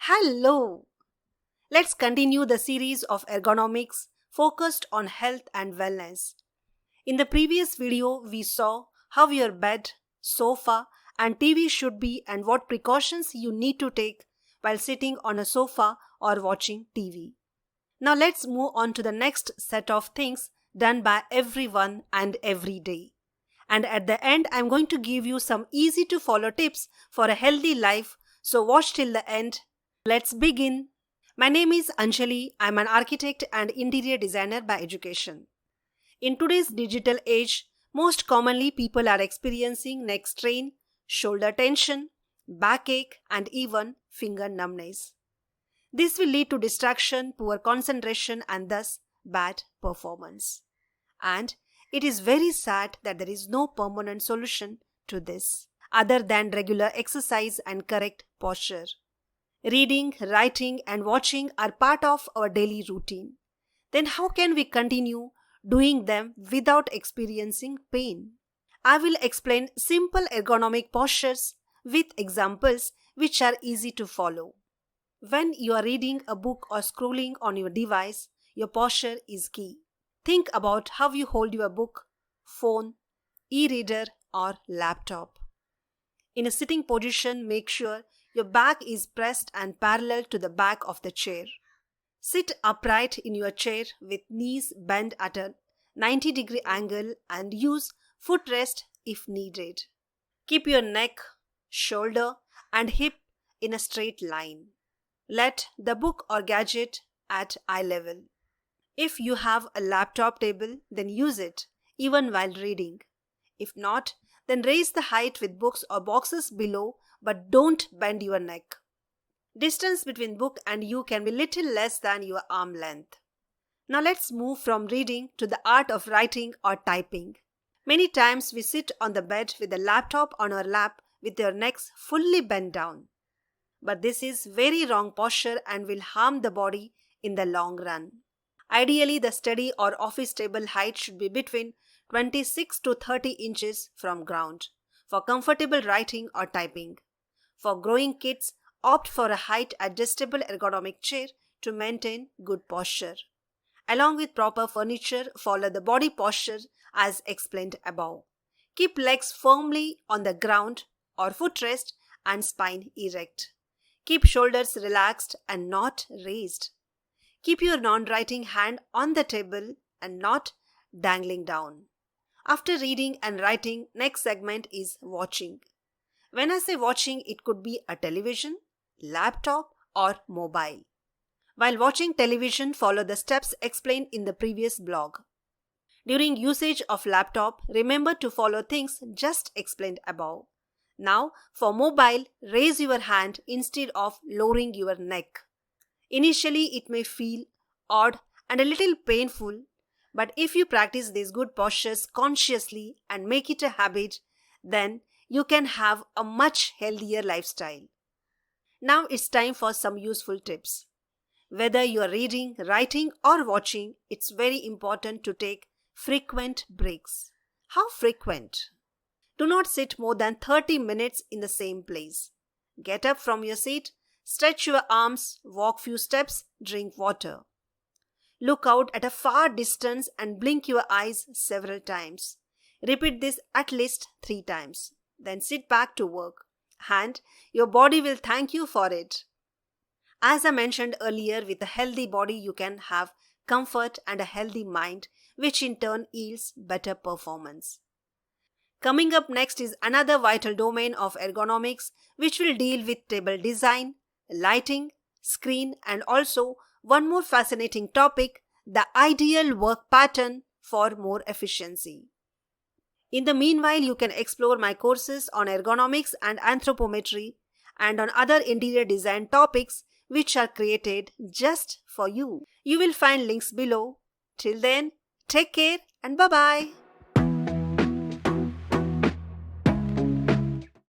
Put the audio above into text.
Hello! Let's continue the series of ergonomics focused on health and wellness. In the previous video, we saw how your bed, sofa, and TV should be and what precautions you need to take while sitting on a sofa or watching TV. Now let's move on to the next set of things done by everyone and every day. And at the end, I'm going to give you some easy to follow tips for a healthy life, so watch till the end. Let's begin. My name is Anjali. I'm an architect and interior designer by education. In today's digital age, most commonly people are experiencing neck strain, shoulder tension, backache, and even finger numbness. This will lead to distraction, poor concentration, and thus bad performance. And it is very sad that there is no permanent solution to this other than regular exercise and correct posture. Reading, writing, and watching are part of our daily routine. Then how can we continue doing them without experiencing pain? I will explain simple ergonomic postures with examples which are easy to follow. When you are reading a book or scrolling on your device, your posture is key. Think about how you hold your book, phone, e-reader, or laptop. In a sitting position, make sure your back is pressed and parallel to the back of the chair. Sit upright in your chair with knees bent at a 90-degree angle and use footrest if needed. Keep your neck, shoulder, and hip in a straight line. Let the book or gadget at eye level. If you have a laptop table, then use it, even while reading. If not, then raise the height with books or boxes below, but don't bend your neck. Distance between book and you can be little less than your arm length. Now let's move from reading to the art of writing or typing. Many times we sit on the bed with the laptop on our lap with our necks fully bent down. But this is very wrong posture and will harm the body in the long run. Ideally, the study or office table height should be between 26 to 30 inches from ground for comfortable writing or typing. For growing kids, opt for a height adjustable ergonomic chair to maintain good posture. Along with proper furniture, follow the body posture as explained above. Keep legs firmly on the ground or footrest and spine erect. Keep shoulders relaxed and not raised. Keep your non-writing hand on the table and not dangling down. After reading and writing, next segment is watching. When I say watching, it could be a television, laptop, or mobile. While watching television, follow the steps explained in the previous blog. During usage of laptop, remember to follow things just explained above. Now, for mobile, raise your hand instead of lowering your neck. Initially, it may feel odd and a little painful, but if you practice these good postures consciously and make it a habit, then you can have a much healthier lifestyle. Now it's time for some useful tips. Whether you are reading, writing, or watching, it's very important to take frequent breaks. How frequent? Do not sit more than 30 minutes in the same place. Get up from your seat, stretch your arms, walk few steps, drink water. Look out at a far distance and blink your eyes several times. Repeat this at least 3 times. Then sit back to work. And your body will thank you for it. As I mentioned earlier, with a healthy body, you can have comfort and a healthy mind, which in turn yields better performance. Coming up next is another vital domain of ergonomics, which will deal with table design, lighting, screen, and also one more fascinating topic, the ideal work pattern for more efficiency. In the meanwhile, you can explore my courses on ergonomics and anthropometry and on other interior design topics which are created just for you. You will find links below. Till then, take care and bye-bye.